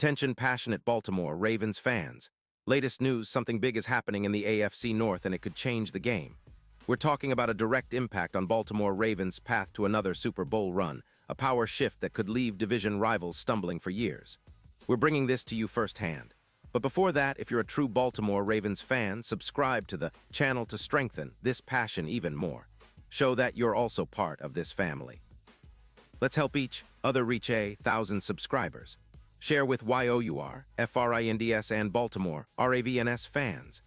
Attention passionate Baltimore Ravens fans. Latest news, something big is happening in the AFC North and it could change the game. We're talking about a direct impact on Baltimore Ravens' path to another Super Bowl run, a power shift that could leave division rivals stumbling for years. We're bringing this to you firsthand. But before that, if you're a true Baltimore Ravens fan, subscribe to the channel to strengthen this passion even more. Show that you're also part of this family. Let's help each other reach 1,000 subscribers. Share with YOUR, FRINDS and Baltimore, RAVENS fans.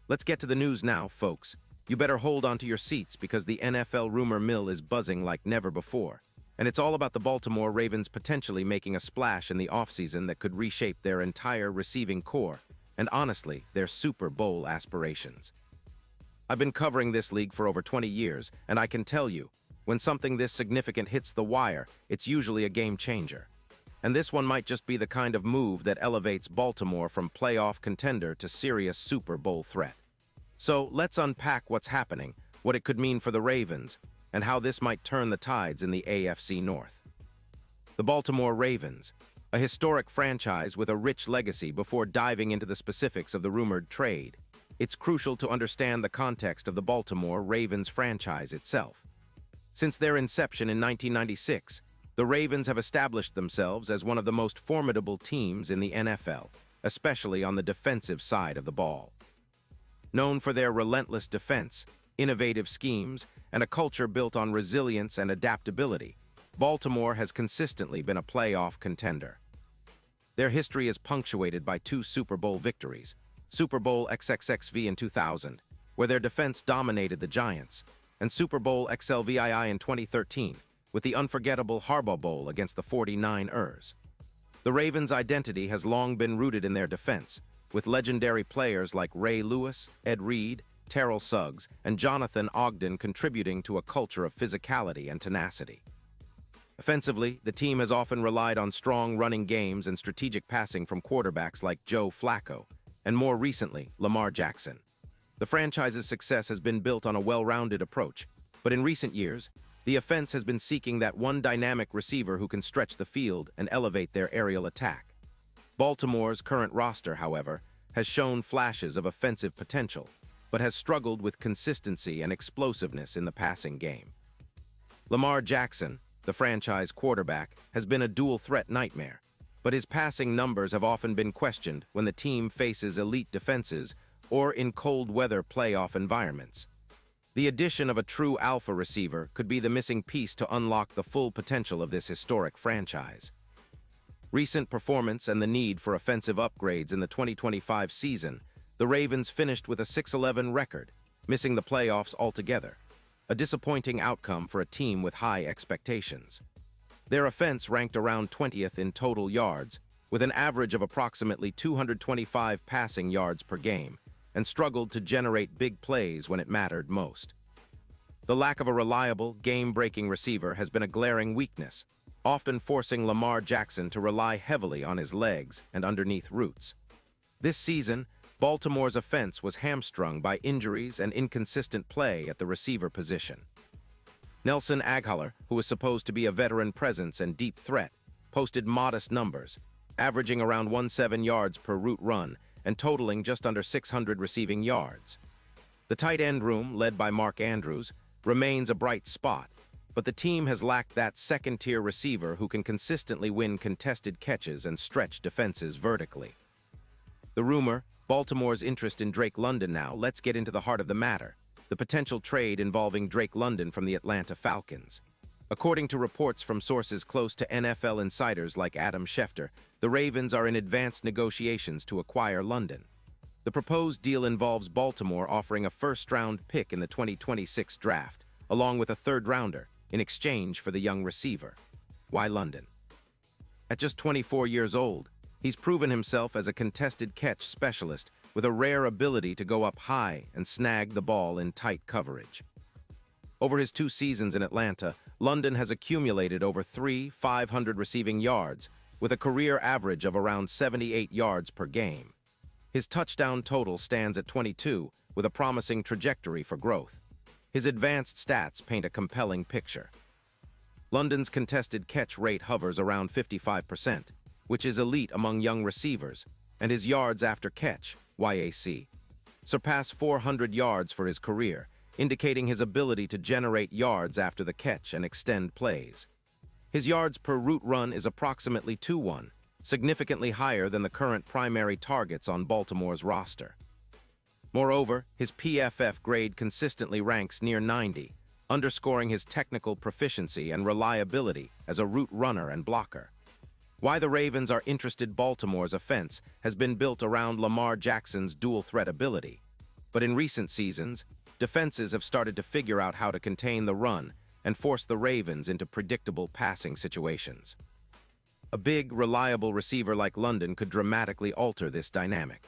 Let's get to the news now, folks. You better hold on to your seats because the NFL rumor mill is buzzing like never before. And it's all about the Baltimore Ravens potentially making a splash in the offseason that could reshape their entire receiving core, and honestly, their Super Bowl aspirations. I've been covering this league for over 20 years, and I can tell you, when something this significant hits the wire, it's usually a game changer. And this one might just be the kind of move that elevates Baltimore from playoff contender to serious Super Bowl threat. So let's unpack what's happening, what it could mean for the Ravens, and how this might turn the tides in the AFC North. The Baltimore Ravens, a historic franchise with a rich legacy. Before diving into the specifics of the rumored trade, it's crucial to understand the context of the Baltimore Ravens franchise itself. Since their inception in 1996, the Ravens have established themselves as one of the most formidable teams in the NFL, especially on the defensive side of the ball. Known for their relentless defense, innovative schemes, and a culture built on resilience and adaptability, Baltimore has consistently been a playoff contender. Their history is punctuated by 2 Super Bowl victories, Super Bowl XXXV in 2000, where their defense dominated the Giants, and Super Bowl XLVII in 2013, with the unforgettable Harbaugh Bowl against the 49ers. The Ravens' identity has long been rooted in their defense, with legendary players like Ray Lewis, Ed Reed, Terrell Suggs, and Jonathan Ogden contributing to a culture of physicality and tenacity. Offensively, the team has often relied on strong running games and strategic passing from quarterbacks like Joe Flacco, and more recently, Lamar Jackson. The franchise's success has been built on a well-rounded approach, but in recent years, the offense has been seeking that one dynamic receiver who can stretch the field and elevate their aerial attack. Baltimore's current roster, however, has shown flashes of offensive potential, but has struggled with consistency and explosiveness in the passing game. Lamar Jackson, the franchise quarterback, has been a dual-threat nightmare, but his passing numbers have often been questioned when the team faces elite defenses or in cold-weather playoff environments. The addition of a true alpha receiver could be the missing piece to unlock the full potential of this historic franchise. Recent performance and the need for offensive upgrades in the 2025 season, the Ravens finished with a 6-11 record, missing the playoffs altogether, a disappointing outcome for a team with high expectations. Their offense ranked around 20th in total yards, with an average of approximately 225 passing yards per game, and struggled to generate big plays when it mattered most. The lack of a reliable, game-breaking receiver has been a glaring weakness, often forcing Lamar Jackson to rely heavily on his legs and underneath routes. This season, Baltimore's offense was hamstrung by injuries and inconsistent play at the receiver position. Nelson Agholor, who was supposed to be a veteran presence and deep threat, posted modest numbers, averaging around 17 yards per route run and totaling just under 600 receiving yards. The tight end room, led by Mark Andrews, remains a bright spot, but the team has lacked that second-tier receiver who can consistently win contested catches and stretch defenses vertically. The rumor, Baltimore's interest in Drake London now. Let's get into the heart of the matter, the potential trade involving Drake London from the Atlanta Falcons. According to reports from sources close to NFL insiders like Adam Schefter, the Ravens are in advanced negotiations to acquire London. The proposed deal involves Baltimore offering a first-round pick in the 2026 draft, along with a third-rounder, in exchange for the young receiver. Why London? At just 24 years old, he's proven himself as a contested catch specialist with a rare ability to go up high and snag the ball in tight coverage. Over his 2 seasons in Atlanta, London has accumulated over 500 receiving yards, with a career average of around 78 yards per game. His touchdown total stands at 22, with a promising trajectory for growth. His advanced stats paint a compelling picture. London's contested catch rate hovers around 55%, which is elite among young receivers, and his yards after catch, YAC, surpass 400 yards for his career, indicating his ability to generate yards after the catch and extend plays. His yards per route run is approximately 2-1, significantly higher than the current primary targets on Baltimore's roster. Moreover, his PFF grade consistently ranks near 90, underscoring his technical proficiency and reliability as a route runner and blocker. Why the Ravens are interested. Baltimore's offense has been built around Lamar Jackson's dual-threat ability, but in recent seasons, defenses have started to figure out how to contain the run and force the Ravens into predictable passing situations. A big, reliable receiver like London could dramatically alter this dynamic.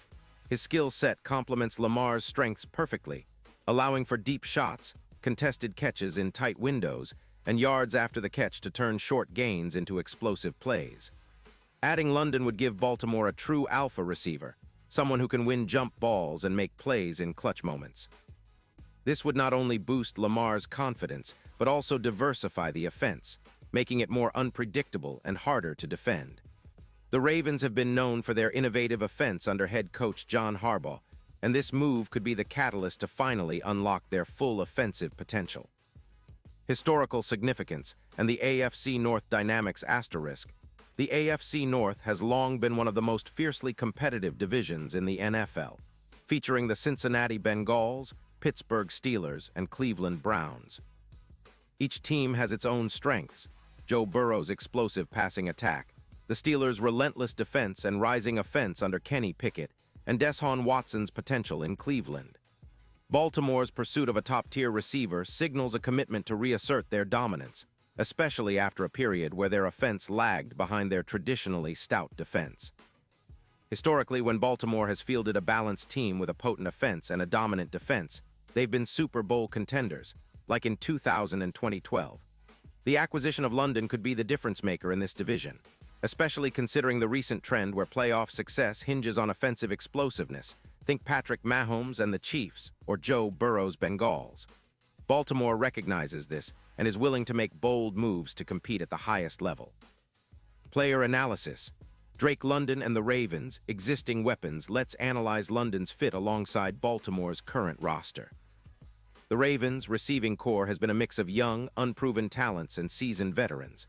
His skill set complements Lamar's strengths perfectly, allowing for deep shots, contested catches in tight windows, and yards after the catch to turn short gains into explosive plays. Adding London would give Baltimore a true alpha receiver, someone who can win jump balls and make plays in clutch moments. This would not only boost Lamar's confidence, but also diversify the offense, making it more unpredictable and harder to defend. The Ravens have been known for their innovative offense under head coach John Harbaugh, and this move could be the catalyst to finally unlock their full offensive potential. Historical significance and the AFC North dynamics asterisk. The AFC North has long been one of the most fiercely competitive divisions in the NFL, featuring the Cincinnati Bengals, Pittsburgh Steelers, and Cleveland Browns. Each team has its own strengths: Joe Burrow's explosive passing attack, the Steelers' relentless defense and rising offense under Kenny Pickett, and Deshaun Watson's potential in Cleveland. Baltimore's pursuit of a top-tier receiver signals a commitment to reassert their dominance, especially after a period where their offense lagged behind their traditionally stout defense. Historically, when Baltimore has fielded a balanced team with a potent offense and a dominant defense, they've been Super Bowl contenders, like in 2000 and 2012. The acquisition of London could be the difference-maker in this division, especially considering the recent trend where playoff success hinges on offensive explosiveness. Think Patrick Mahomes and the Chiefs, or Joe Burrow's Bengals. Baltimore recognizes this and is willing to make bold moves to compete at the highest level. Player analysis. Drake London and the Ravens' existing weapons. Let's analyze London's fit alongside Baltimore's current roster. The Ravens' receiving core has been a mix of young, unproven talents and seasoned veterans.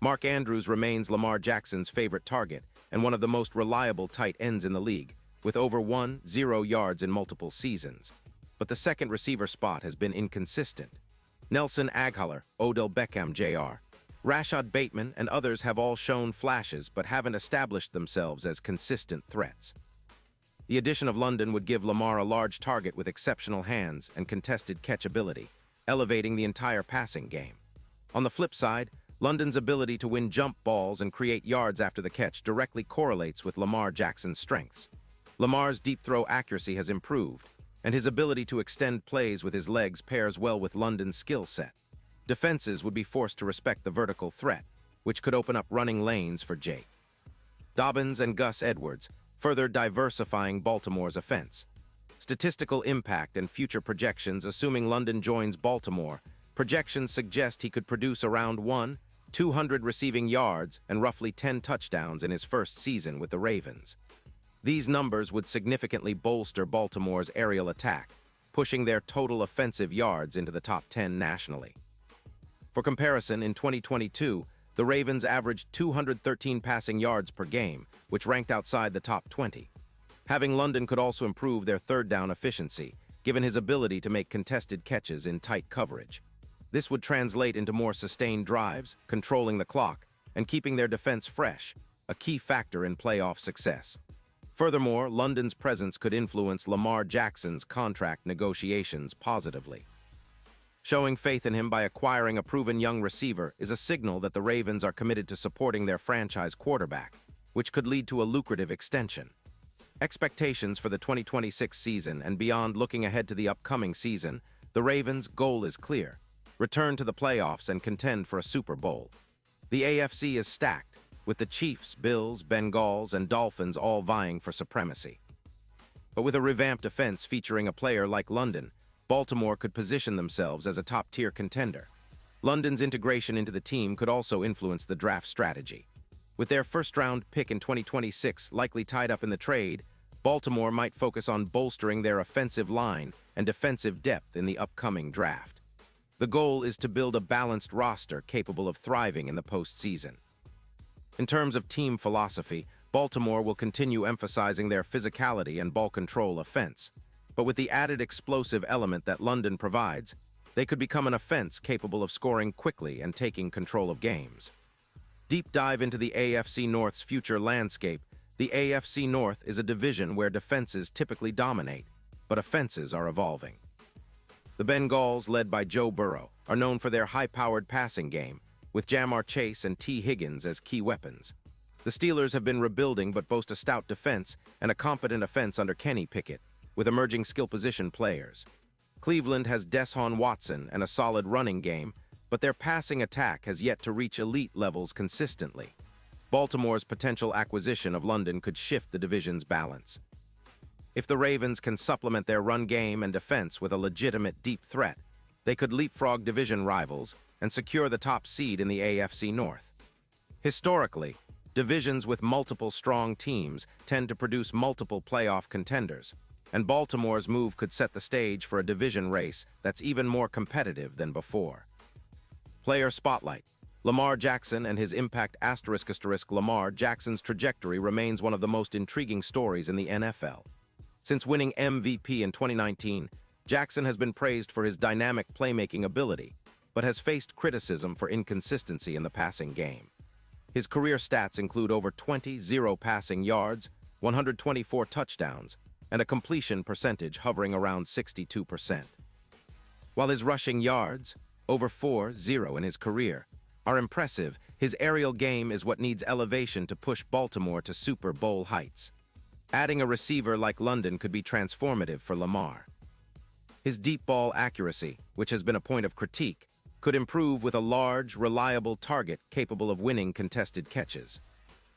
Mark Andrews remains Lamar Jackson's favorite target and one of the most reliable tight ends in the league, with over 1-0 yards in multiple seasons. But the second receiver spot has been inconsistent. Nelson Agholor, Odell Beckham Jr., Rashad Bateman, and others have all shown flashes but haven't established themselves as consistent threats. The addition of London would give Lamar a large target with exceptional hands and contested catchability, elevating the entire passing game. On the flip side, London's ability to win jump balls and create yards after the catch directly correlates with Lamar Jackson's strengths. Lamar's deep throw accuracy has improved, and his ability to extend plays with his legs pairs well with London's skill set. Defenses would be forced to respect the vertical threat, which could open up running lanes for Jake Dobbins and Gus Edwards, further diversifying Baltimore's offense. Statistical impact and future projections. Assuming London joins Baltimore, projections suggest he could produce around 200 receiving yards and roughly 10 touchdowns in his first season with the Ravens. These numbers would significantly bolster Baltimore's aerial attack, pushing their total offensive yards into the top 10 nationally. For comparison, in 2022, the Ravens averaged 213 passing yards per game, which ranked outside the top 20. Having London could also improve their third down efficiency, given his ability to make contested catches in tight coverage. This would translate into more sustained drives, controlling the clock, and keeping their defense fresh, a key factor in playoff success. Furthermore, London's presence could influence Lamar Jackson's contract negotiations positively. Showing faith in him by acquiring a proven young receiver is a signal that the Ravens are committed to supporting their franchise quarterback, which could lead to a lucrative extension. Expectations for the 2026 season and beyond. Looking ahead to the upcoming season, the Ravens' goal is clear: return to the playoffs and contend for a Super Bowl. The AFC is stacked, with the Chiefs, Bills, Bengals, and Dolphins all vying for supremacy. But with a revamped defense featuring a player like London, Baltimore could position themselves as a top-tier contender. London's integration into the team could also influence the draft strategy. With their first-round pick in 2026 likely tied up in the trade, Baltimore might focus on bolstering their offensive line and defensive depth in the upcoming draft. The goal is to build a balanced roster capable of thriving in the postseason. In terms of team philosophy, Baltimore will continue emphasizing their physicality and ball control offense, but with the added explosive element that London provides, they could become an offense capable of scoring quickly and taking control of games. Deep dive into the AFC North's future landscape. The AFC North is a division where defenses typically dominate, but offenses are evolving. The Bengals, led by Joe Burrow, are known for their high-powered passing game, with Jamar Chase and T. Higgins as key weapons. The Steelers have been rebuilding but boast a stout defense and a competent offense under Kenny Pickett, with emerging skill position players. Cleveland has Deshaun Watson and a solid running game, but their passing attack has yet to reach elite levels consistently. Baltimore's potential acquisition of London could shift the division's balance. If the Ravens can supplement their run game and defense with a legitimate deep threat, they could leapfrog division rivals and secure the top seed in the AFC North. Historically, divisions with multiple strong teams tend to produce multiple playoff contenders, and Baltimore's move could set the stage for a division race that's even more competitive than before. Player Spotlight. Lamar Jackson and his impact ***. Lamar Jackson's trajectory remains one of the most intriguing stories in the NFL. Since winning MVP in 2019, Jackson has been praised for his dynamic playmaking ability, but has faced criticism for inconsistency in the passing game. His career stats include over 20 passing yards, 124 touchdowns, and a completion percentage hovering around 62%. While his rushing yards, over 4-0 in his career, are impressive, his aerial game is what needs elevation to push Baltimore to Super Bowl heights. Adding a receiver like London could be transformative for Lamar. His deep ball accuracy, which has been a point of critique, could improve with a large, reliable target capable of winning contested catches.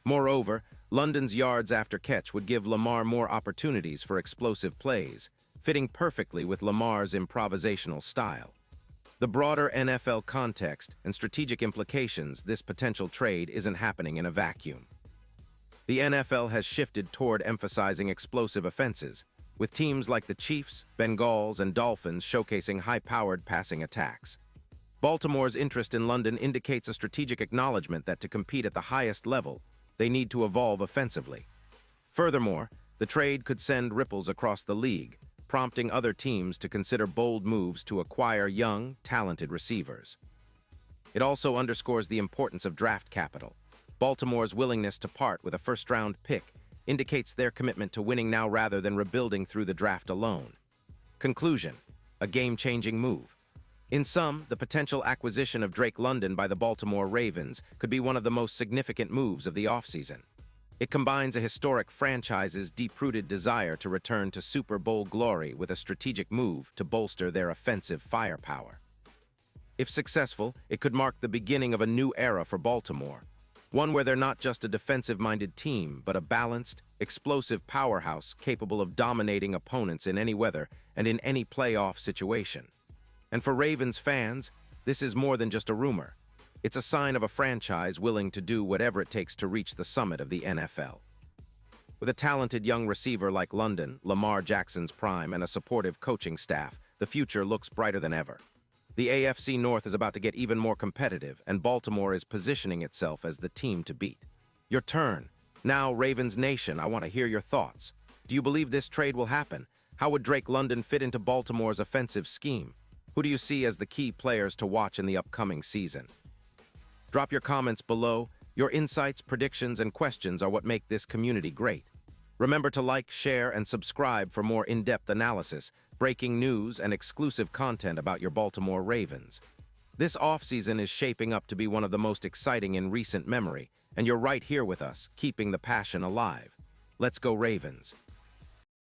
Moreover, London's yards after catch would give Lamar more opportunities for explosive plays, fitting perfectly with Lamar's improvisational style. The broader NFL context and strategic implications, this potential trade isn't happening in a vacuum. The NFL has shifted toward emphasizing explosive offenses, with teams like the Chiefs, Bengals, and Dolphins showcasing high-powered passing attacks. Baltimore's interest in London indicates a strategic acknowledgement that to compete at the highest level, they need to evolve offensively. Furthermore, the trade could send ripples across the league, prompting other teams to consider bold moves to acquire young, talented receivers. It also underscores the importance of draft capital. Baltimore's willingness to part with a first-round pick indicates their commitment to winning now rather than rebuilding through the draft alone. Conclusion: a game-changing move. In sum, the potential acquisition of Drake London by the Baltimore Ravens could be one of the most significant moves of the offseason. It combines a historic franchise's deep-rooted desire to return to Super Bowl glory with a strategic move to bolster their offensive firepower. If successful, it could mark the beginning of a new era for Baltimore, one where they're not just a defensive-minded team, but a balanced, explosive powerhouse capable of dominating opponents in any weather and in any playoff situation. And for Ravens fans, this is more than just a rumor. It's a sign of a franchise willing to do whatever it takes to reach the summit of the NFL. With a talented young receiver like London, Lamar Jackson's prime, and a supportive coaching staff, the future looks brighter than ever. The AFC North is about to get even more competitive, and Baltimore is positioning itself as the team to beat. Your turn. Now, Ravens Nation, I want to hear your thoughts. Do you believe this trade will happen? How would Drake London fit into Baltimore's offensive scheme? Who do you see as the key players to watch in the upcoming season? Drop your comments below. Your insights, predictions, and questions are what make this community great. Remember to like, share, and subscribe for more in-depth analysis, breaking news, and exclusive content about your Baltimore Ravens. This offseason is shaping up to be one of the most exciting in recent memory, and you're right here with us, keeping the passion alive. Let's go Ravens!